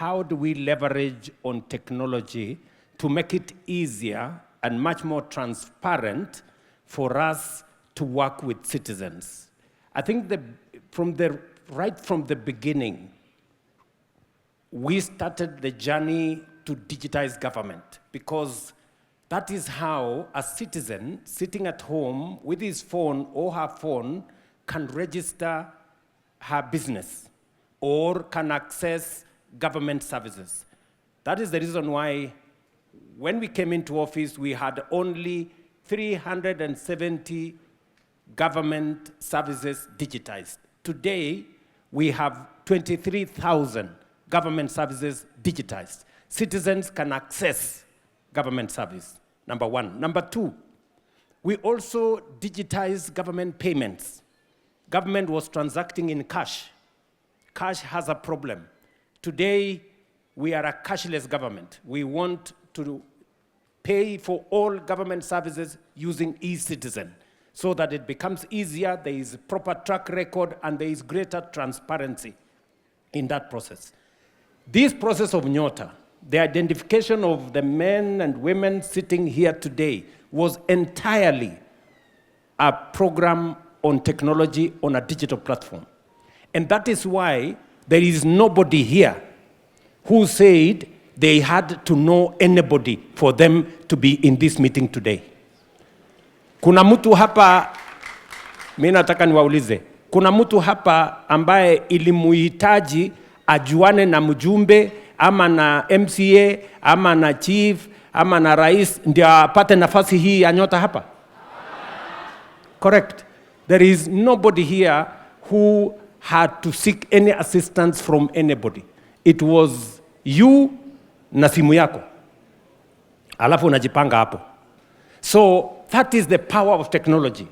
how do we leverage on technology to make it easier and much more transparent for us to work with citizens. I think right from the beginning, we started the journey to digitize government, because that is how a citizen sitting at home with his phone or her phone can register her business or can access government services. That is the reason why when we came into office, we had only 370 government services digitized. Today, we have 23,000 government services digitized. Citizens can access government service, number one. Number two, we also digitized government payments. Government was transacting in cash. Cash has a problem. Today, we are a cashless government. We want to pay for all government services using e-citizen so that it becomes easier, there is a proper track record, and there is greater transparency in that process. This process of Nyata, the identification of the men and women sitting here today, was entirely a program on technology on a digital platform. And that is why there is nobody here who said they had to know anybody for them to be in this meeting today. Kuna mtu hapa, mimi nataka niwaulize, kuna mtu hapa ambaye ilimuhitaji ajuane na mjumbe ama na MCA ama na chief ama na rais ndio apate nafasi hii ya Nyota hapa? Correct. There is nobody here who had to seek any assistance from anybody. It was you na simu yako, alafu unajipanga hapo. So that is the power of technology.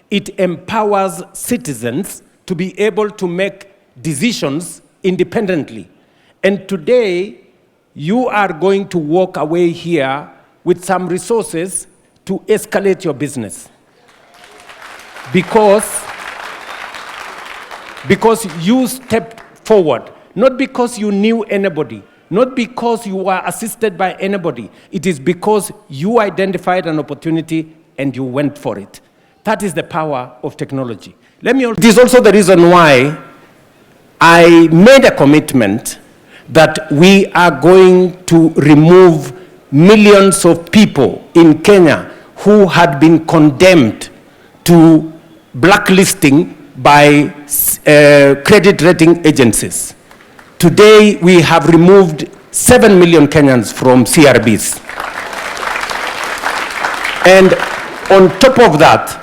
It empowers citizens to be able to make decisions independently. And today, you are going to walk away here with some resources to escalate your business. Because you stepped forward, not because you knew anybody, not because you were assisted by anybody. It is because you identified an opportunity and you went for it. That is the power of technology. It is also the reason why I made a commitment that we are going to remove millions of people in Kenya who had been condemned to blacklisting by credit rating agencies. Today, we have removed 7 million Kenyans from CRBs. And on top of that,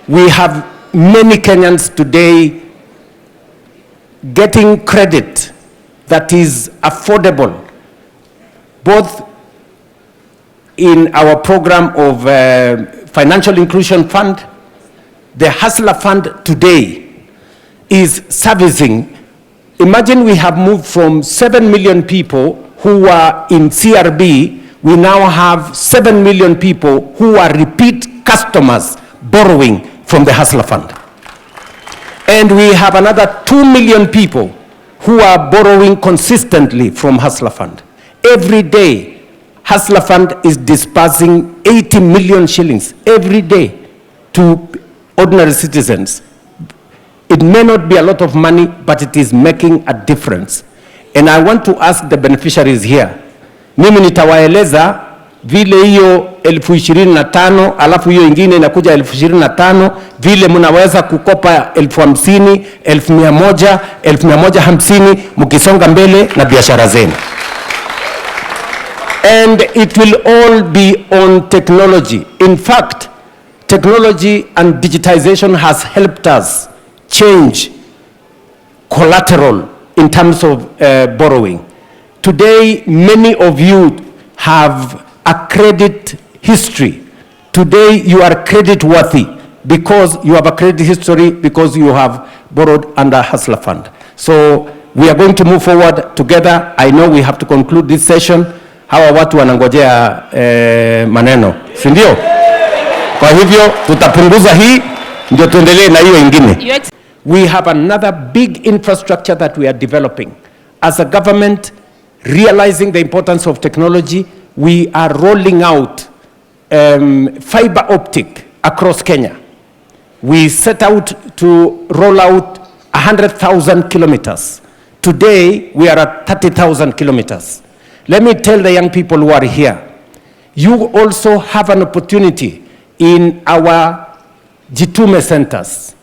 we have many Kenyans today getting credit that is affordable, both in our program of Financial Inclusion Fund. The Hustler Fund today is servicing. Imagine we have moved from 7 million people who were in CRB, we now have 7 million people who are repeat customers borrowing from the Hustler Fund. And we have another 2 million people who are borrowing consistently from Hustler Fund. Every day, Hustler Fund is dispersing 80 million shillings every day to ordinary citizens. It may not be a lot of money, but it is making a difference. And I want to ask the beneficiaries here. Mimi nitawaeleza vile hiyo 25,000 alafu hiyo ingine inakuja 25,000, vile mnaweza kukopa 50,000, 1,100, 1,150 mkisonga mbele na biashara zenu. And it will all be on technology. In fact, technology and digitization has helped us change collateral in terms of borrowing. Today, many of you have a credit history. Today, you are credit worthy because you have a credit history, because you have borrowed under Hustler Fund. So we are going to move forward together. I know we have to conclude this session. Hawa watu wanangojea maneno, si ndio? Kwa hivyo tutapunguza hii ndio tuendelee na hiyo ingine. We have another big infrastructure that we are developing. As a government, realizing the importance of technology, we are rolling out fiber optic across Kenya. We set out to roll out 100,000 kilometers. Today, we are at 30,000 kilometers. Let me tell the young people who are here, you also have an opportunity in our Jitume centers,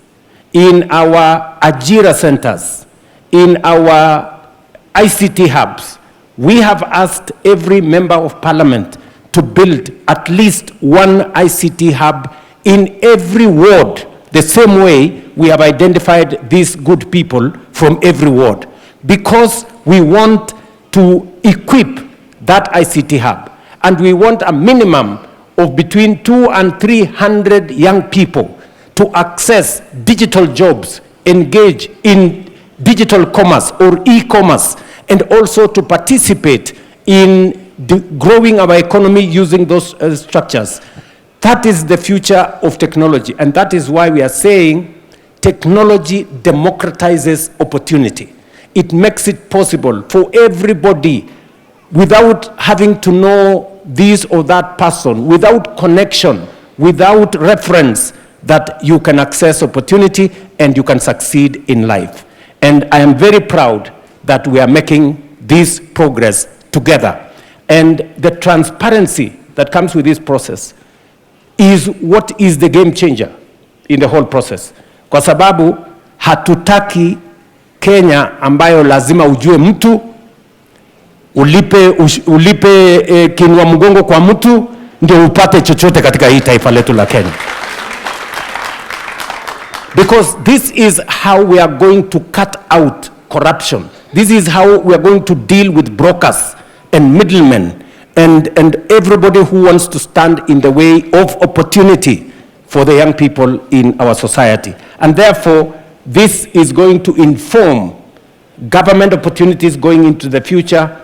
in our Ajira centers, in our ICT hubs. We have asked every member of parliament to build at least one ICT hub in every ward, the same way we have identified these good people from every ward, because we want to equip that ICT hub. And we want a minimum of between 200 and 300 young people to access digital jobs, engage in digital commerce or e-commerce, and also to participate in growing our economy using those structures. That is the future of technology, and that is why we are saying technology democratizes opportunity. It makes it possible for everybody, without having to know this or that person, without connection, without reference, that you can access opportunity and you can succeed in life. And I am very proud that we are making this progress together. And the transparency that comes with this process is what is the game changer in the whole process. Kwa sababu hatutaki Kenya ambayo lazima ujue mtu, ulipe kinua mgongo kwa mtu ndio upate chochote katika hii taifa letu la Kenya. Because this is how we are going to cut out corruption. This is how we are going to deal with brokers and middlemen and everybody who wants to stand in the way of opportunity for the young people in our society. And therefore, this is going to inform government opportunities going into the future,